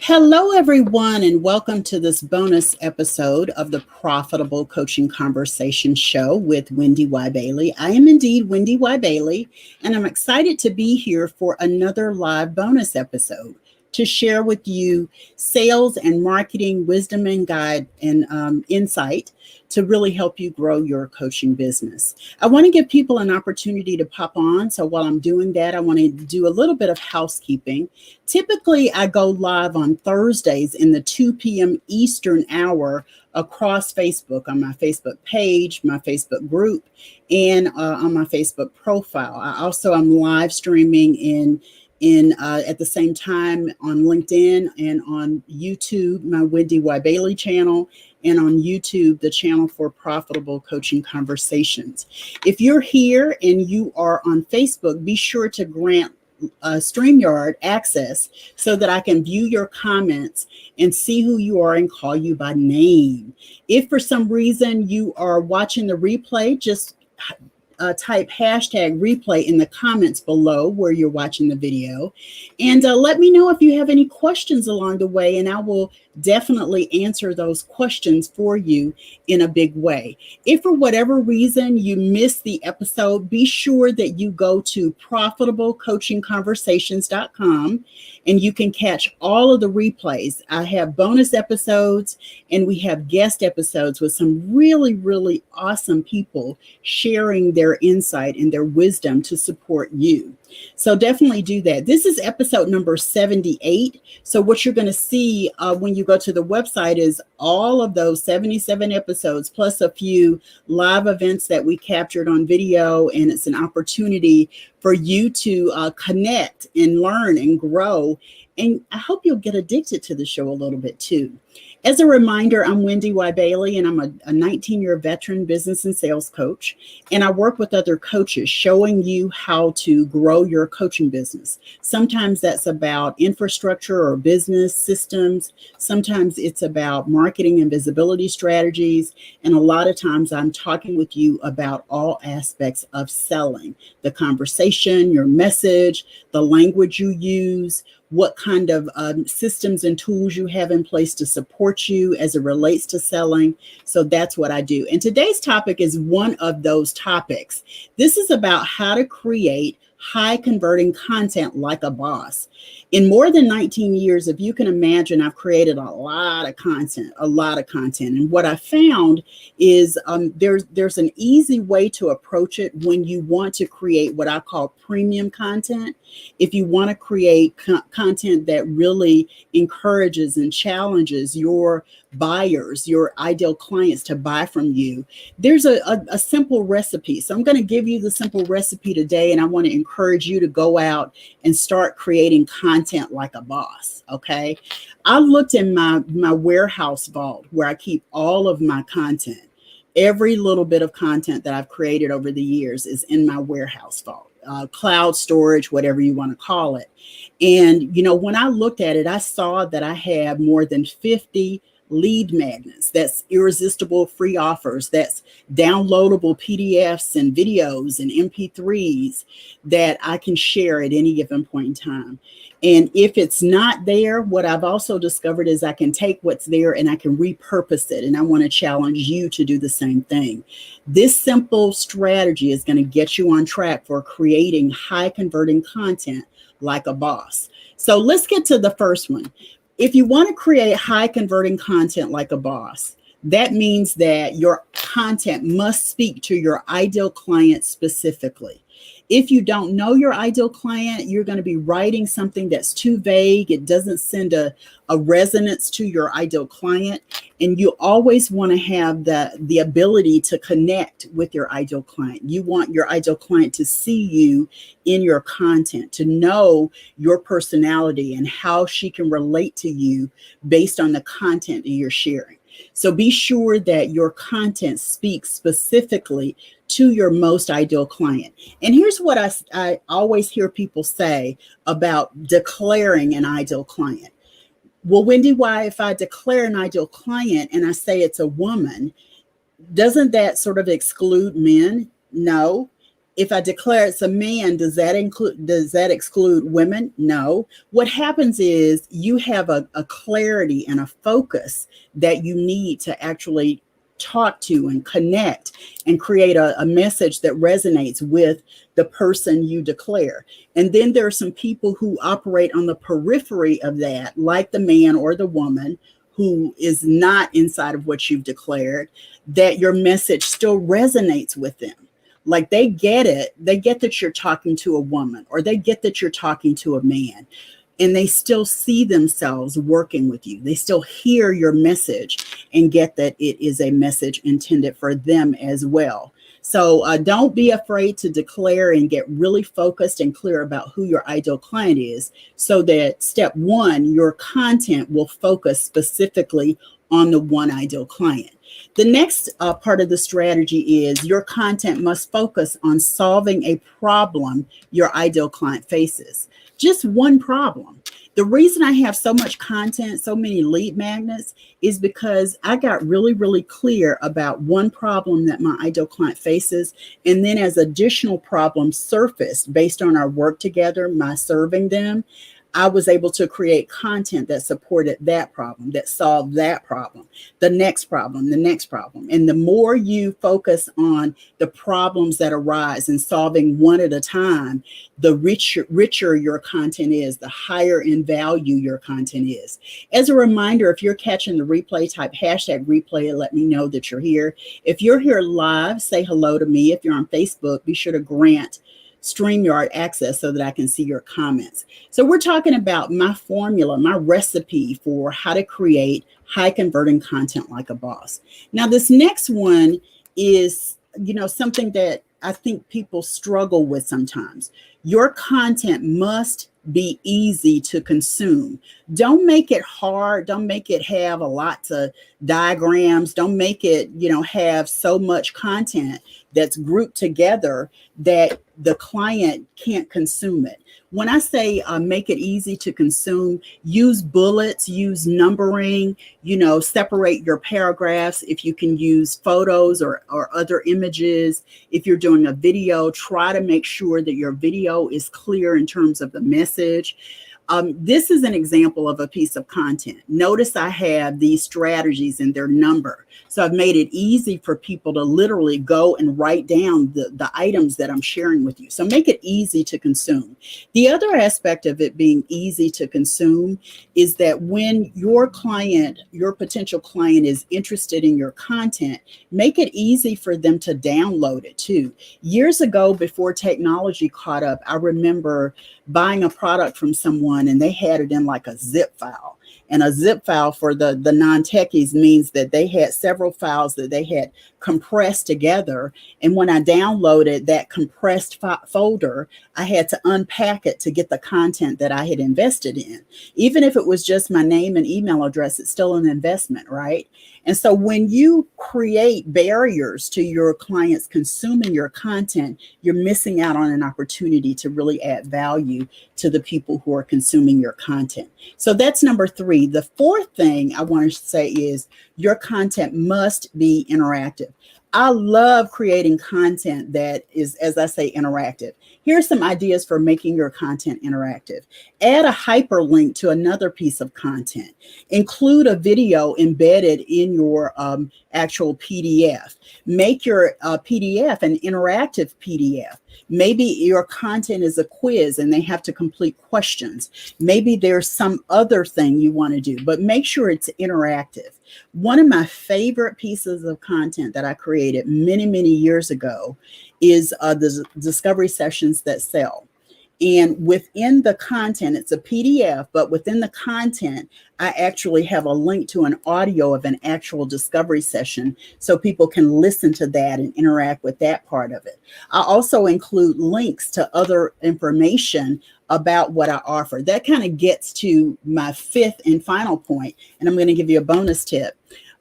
Hello, everyone, and welcome to this bonus episode of the Profitable Coaching Conversation Show with Wendy Y. Bailey. I am indeed Wendy Y. Bailey, and I'm excited to be here for another live bonus episode to share with you sales and marketing wisdom and guide and insight to really help you grow your coaching business. I want to give people an opportunity to pop on. So while I'm doing that, I want to do a little bit of housekeeping. Typically, I go live on Thursdays in the 2 p.m. Eastern hour across Facebook, on my Facebook page, my Facebook group, and on my Facebook profile. I also am live streaming at the same time on LinkedIn and on YouTube, my Wendy Y. Bailey channel, and on YouTube, the channel for Profitable Coaching Conversations. If you're here and you are on Facebook, be sure to grant StreamYard access so that I can view your comments and see who you are and call you by name. If for some reason you are watching the replay, just type hashtag replay in the comments below where you're watching the video. And let me know if you have any questions along the way, and I will definitely answer those questions for you in a big way. If for whatever reason you missed the episode, be sure that you go to profitablecoachingconversations.com and you can catch all of the replays. I have bonus episodes and we have guest episodes with some really, really awesome people sharing their insight and their wisdom to support you. So definitely do that. This is episode number 78. So what you're going to see when you go to the website is all of those 77 episodes, plus a few live events that we captured on video. And it's an opportunity for you to connect and learn and grow. And I hope you'll get addicted to the show a little bit too. As a reminder, I'm Wendy Y. Bailey, and I'm a 19-year veteran business and sales coach. And I work with other coaches showing you how to grow your coaching business. Sometimes that's about infrastructure or business systems. Sometimes it's about marketing and visibility strategies. And a lot of times I'm talking with you about all aspects of selling: the conversation, your message, the language you use, what kind of systems and tools you have in place to support you as it relates to selling. So that's what I do. And today's topic is one of those topics. This is about how to create high converting content like a boss. In more than 19 years, if you can imagine, I've created a lot of content. And what I found is there's an easy way to approach it when you want to create what I call premium content. If you want to create content that really encourages and challenges your buyers, your ideal clients to buy from you, there's a simple recipe. So I'm going to give you the simple recipe today, and I want to encourage you to go out and start creating content like a boss. Okay. I looked in my warehouse vault where I keep all of my content. Every little bit of content that I've created over the years is in my warehouse vault, cloud storage, whatever you want to call it. And, when I looked at it, I saw that I have more than 50 lead magnets. That's irresistible free offers. That's downloadable PDFs and videos and MP3s that I can share at any given point in time. And if it's not there, what I've also discovered is I can take what's there and I can repurpose it. And I want to challenge you to do the same thing. This simple strategy is going to get you on track for creating high converting content like a boss. So let's get to the first one. If you want to create high converting content like a boss, that means that your content must speak to your ideal client specifically. If you don't know your ideal client, you're going to be writing something that's too vague. It doesn't send a resonance to your ideal client. And you always want to have the ability to connect with your ideal client. You want your ideal client to see you in your content, to know your personality and how she can relate to you based on the content that you're sharing. So be sure that your content speaks specifically to your most ideal client. And here's what I always hear people say about declaring an ideal client. Well, Wendy, why, if I declare an ideal client and I say it's a woman, doesn't that sort of exclude men? No. If I declare it's a man, does that exclude women? No. What happens is you have a clarity and a focus that you need to actually talk to and connect and create a message that resonates with the person you declare. And then there are some people who operate on the periphery of that, like the man or the woman who is not inside of what you've declared, that your message still resonates with them. Like they get it. They get that you're talking to a woman, or they get that you're talking to a man, and they still see themselves working with you. They still hear your message and get that it is a message intended for them as well. So don't be afraid to declare and get really focused and clear about who your ideal client is, so that step one, your content will focus specifically on the one ideal client. The next part of the strategy is your content must focus on solving a problem your ideal client faces. Just one problem. The reason I have so much content, so many lead magnets, is because I got really, really clear about one problem that my ideal client faces. And then as additional problems surfaced based on our work together, my serving them, I was able to create content that supported that problem, that solved that problem, the next problem, the next problem. And the more you focus on the problems that arise and solving one at a time, the richer your content is, the higher in value your content is. As a reminder, if you're catching the replay, type #replay and let me know that you're here. If you're here live, say hello to me. If you're on Facebook, be sure to grant StreamYard access so that I can see your comments. So we're talking about my formula, my recipe for how to create high converting content like a boss. Now, this next one is, something that I think people struggle with sometimes. Your content must be easy to consume. Don't make it hard. Don't make it have a lot of diagrams. Don't make it, have so much content that's grouped together that the client can't consume it. When I say make it easy to consume, use bullets, use numbering, separate your paragraphs. If you can use photos or other images, if you're doing a video, try to make sure that your video is clear in terms of the message. This is an example of a piece of content. Notice I have these strategies and their number. So I've made it easy for people to literally go and write down the items that I'm sharing with you. So make it easy to consume. The other aspect of it being easy to consume is that when your client, your potential client, is interested in your content, make it easy for them to download it too. Years ago, before technology caught up, I remember buying a product from someone and they had it in like a zip file. And a zip file for the non-techies means that they had several files that they had compressed together. And when I downloaded that compressed folder, I had to unpack it to get the content that I had invested in. Even if it was just my name and email address, it's still an investment, right? And so when you create barriers to your clients consuming your content, you're missing out on an opportunity to really add value to the people who are consuming your content. So that's number 3. The fourth thing I want to say is your content must be interactive. I love creating content that is, as I say, interactive. Here are some ideas for making your content interactive. Add a hyperlink to another piece of content. Include a video embedded in your actual PDF. Make your PDF an interactive PDF. Maybe your content is a quiz and they have to complete questions. Maybe there's some other thing you want to do, but make sure it's interactive. One of my favorite pieces of content that I created many, many years ago is the discovery sessions that sell. And within the content, it's a PDF, but within the content, I actually have a link to an audio of an actual discovery session so people can listen to that and interact with that part of it. I also include links to other information about what I offer. That kind of gets to my 5th and final point, and I'm going to give you a bonus tip.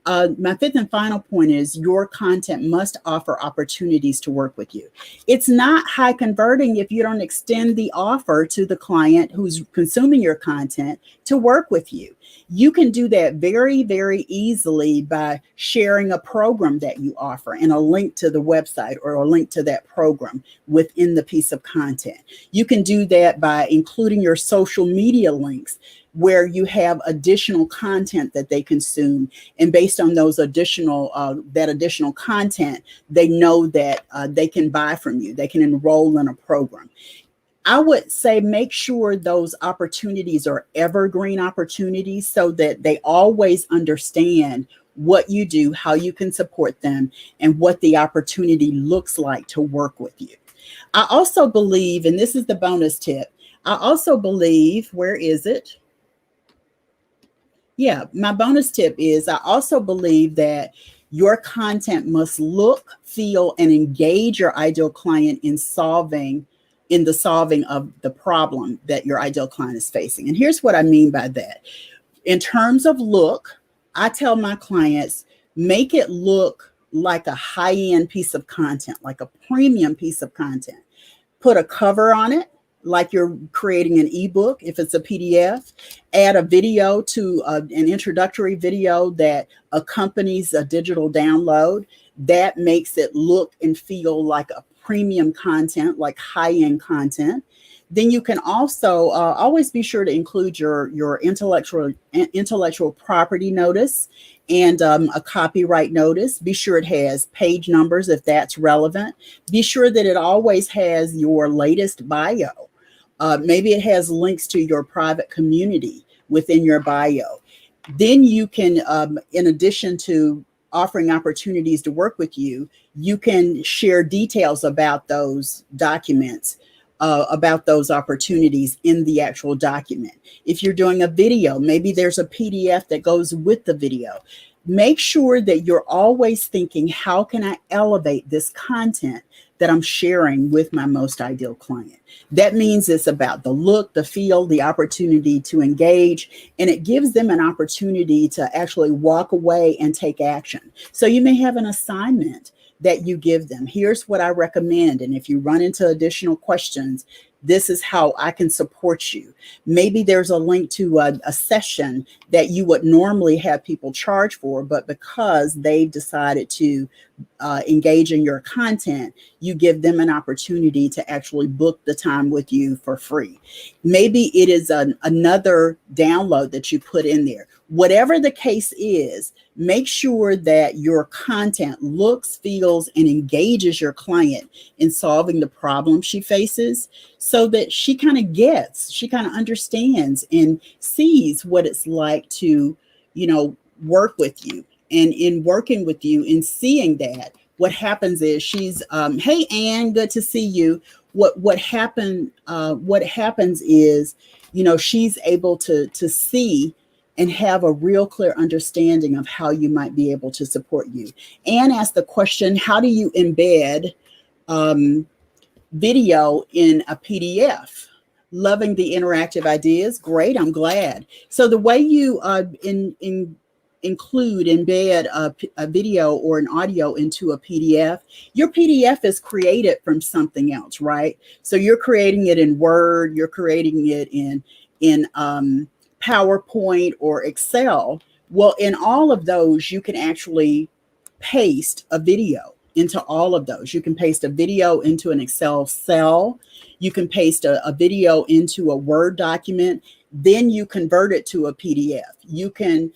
My fifth and final point is your content must offer opportunities to work with you. It's not high converting if you don't extend the offer to the client who's consuming your content to work with you. You can do that very, very easily by sharing a program that you offer and a link to the website or a link to that program within the piece of content. You can do that by including your social media links where you have additional content that they consume, and based on those additional that additional content, they know that they can buy from you, they can enroll in a program. I would say make sure those opportunities are evergreen opportunities so that they always understand what you do, how you can support them, and what the opportunity looks like to work with you. I also believe, and this is the bonus tip, I also believe, where is it? Yeah, my bonus tip is I also believe that your content must look, feel, and engage your ideal client in the solving of the problem that your ideal client is facing. And here's what I mean by that. In terms of look, I tell my clients, make it look like a high-end piece of content, like a premium piece of content. Put a cover on it, like you're creating an ebook. If it's a PDF, add a video to an introductory video that accompanies a digital download. That makes it look and feel like a premium content, like high-end content. Then you can also always be sure to include your intellectual property notice and a copyright notice. Be sure it has page numbers if that's relevant. Be sure that it always has your latest bio. Maybe it has links to your private community within your bio. Then you can, in addition to offering opportunities to work with you, you can share details about those documents, about those opportunities in the actual document. If you're doing a video, maybe there's a PDF that goes with the video. Make sure that you're always thinking, how can I elevate this content that I'm sharing with my most ideal client? That means it's about the look, the feel, the opportunity to engage, and it gives them an opportunity to actually walk away and take action. So you may have an assignment that you give them. Here's what I recommend. And if you run into additional questions, this is how I can support you. Maybe there's a link to a session that you would normally have people charge for, but because they've decided to engage in your content, you give them an opportunity to actually book the time with you for free. Maybe it is another download that you put in there. Whatever the case is, make sure that your content looks, feels, and engages your client in solving the problem she faces, so that she kind of gets, she kind of understands and sees what it's like to, work with you. And in working with you and seeing that, what happens is she's, hey, Ann, good to see you. What happens is, she's able to see and have a real clear understanding of how you might be able to support you. Ann asked the question, how do you embed video in a PDF? Loving the interactive ideas. Great, I'm glad. So the way you embed a video or an audio into a PDF, your PDF is created from something else, right? So you're creating it in Word, you're creating it in PowerPoint or Excel. Well, in all of those, you can actually paste a video into all of those. You can paste a video into an Excel cell. You can paste a video into a Word document. Then you convert it to a PDF. You can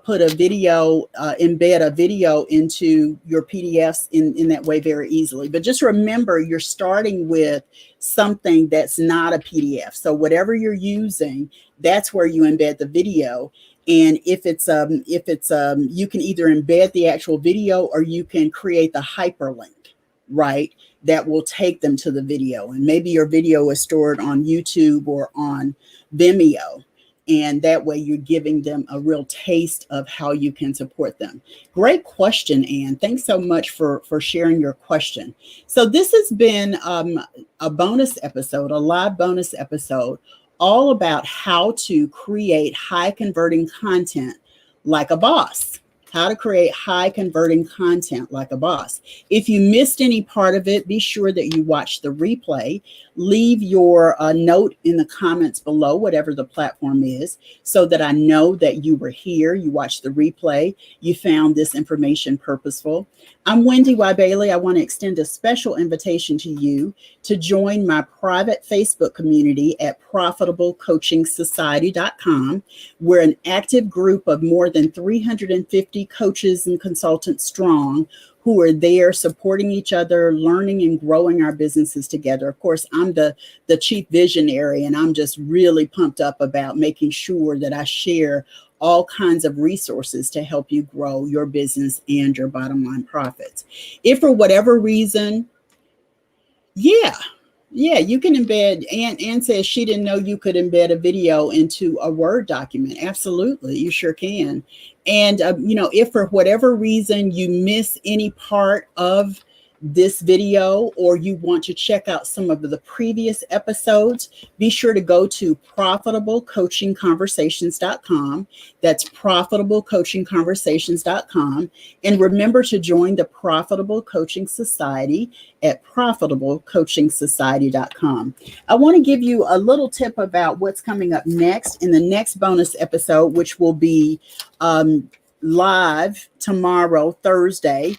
put a video, embed a video into your PDFs in that way very easily. But just remember, you're starting with something that's not a PDF. So whatever you're using, that's where you embed the video. And if it's you can either embed the actual video or you can create the hyperlink, right? That will take them to the video. And maybe your video is stored on YouTube or on Vimeo. And that way you're giving them a real taste of how you can support them. Great question, Ann. Thanks so much for sharing your question. So this has been a bonus episode, a live bonus episode, all about how to create high converting content like a boss. how to create high converting content like a boss. If you missed any part of it, be sure that you watch the replay. Leave your note in the comments below, whatever the platform is, so that I know that you were here, you watched the replay, you found this information purposeful. I'm Wendy Y. Bailey. I want to extend a special invitation to you to join my private Facebook community at profitablecoachingsociety.com. We're an active group of more than 350 coaches and consultants strong who are there supporting each other, learning and growing our businesses together. Of course, I'm the chief visionary, and I'm just really pumped up about making sure that I share all kinds of resources to help you grow your business and your bottom line profits. If for whatever reason, yeah, you can embed. Ann says she didn't know you could embed a video into a Word document. Absolutely, you sure can. And, if for whatever reason you miss any part of this video, or you want to check out some of the previous episodes, be sure to go to profitablecoachingconversations.com. That's profitablecoachingconversations.com. And remember to join the Profitable Coaching Society at profitablecoachingsociety.com. I want to give you a little tip about what's coming up next in the next bonus episode, which will be live tomorrow, Thursday,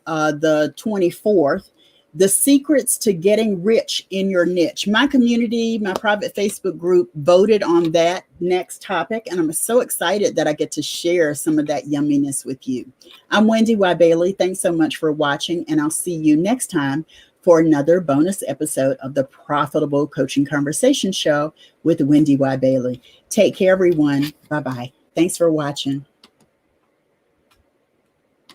the 24th. The secrets to getting rich in your niche. My community, my private Facebook group voted on that next topic, and I'm so excited that I get to share some of that yumminess with you. I'm Wendy Y. Bailey. Thanks so much for watching, and I'll see you next time for another bonus episode of the Profitable Coaching Conversation Show with Wendy Y. Bailey. Take care, everyone. Bye-bye. Thanks for watching.